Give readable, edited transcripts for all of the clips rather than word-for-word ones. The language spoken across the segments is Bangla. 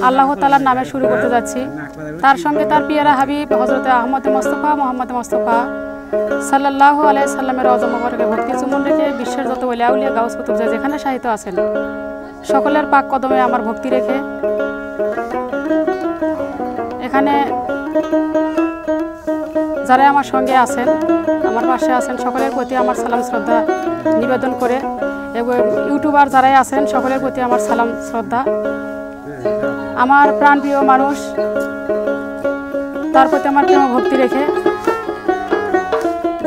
আল্লাহ তাআলার নামে শুরু করতে যাচ্ছি। তার সঙ্গে তার পিয়ারা হাবিব হযরতে আহমদ মুস্তাফা মোহাম্মদ মুস্তাফা সাল্লাল্লাহু আলাইহি সাল্লামের রওজা মোবারকে ভক্তি চুম্বন রেখে বিশ্বের যত ওলিয়া উলিয়া গাউস কুতুব যেখানে শায়িত আছেন সকলের পাক কদমে আমার ভক্তি রেখে এখানে যারা আমার সঙ্গে আছেন, আমার পাশে আছেন, সকলের প্রতি আমার সালাম শ্রদ্ধা নিবেদন করে এবং ইউটিউবার যারাই আছেন সকলের প্রতি আমার সালাম শ্রদ্ধা। আমার প্রাণপ্রিয় মানুষ, তার প্রতি আমার প্রেম ভক্তি রেখে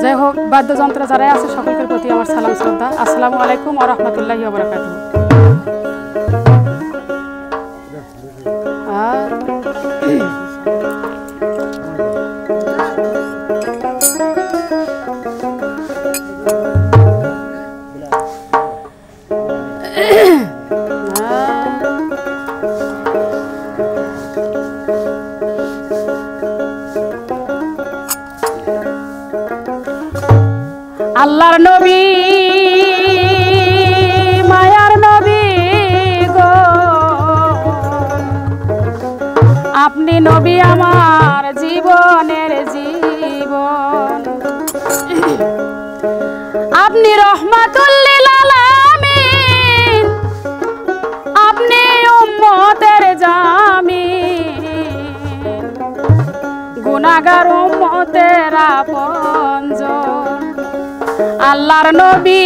যাই হোক বাদ্যযন্ত্র যারাই আছে সকলের প্রতি আমার সালাম শ্রদ্ধা। আসসালামু আলাইকুম ওয়া রাহমাতুল্লাহি ওয়া বারাকাতুহু। আল্লাহর নবী মায়ার নবী গো, আপনি নবী আমার জীবনের জীবন, আপনি রহমাতুল লিল আলামিন, আপনি উম্মতের জামিন, গুনাহগার উম্মতের আপনজন। আল্লাহর নবী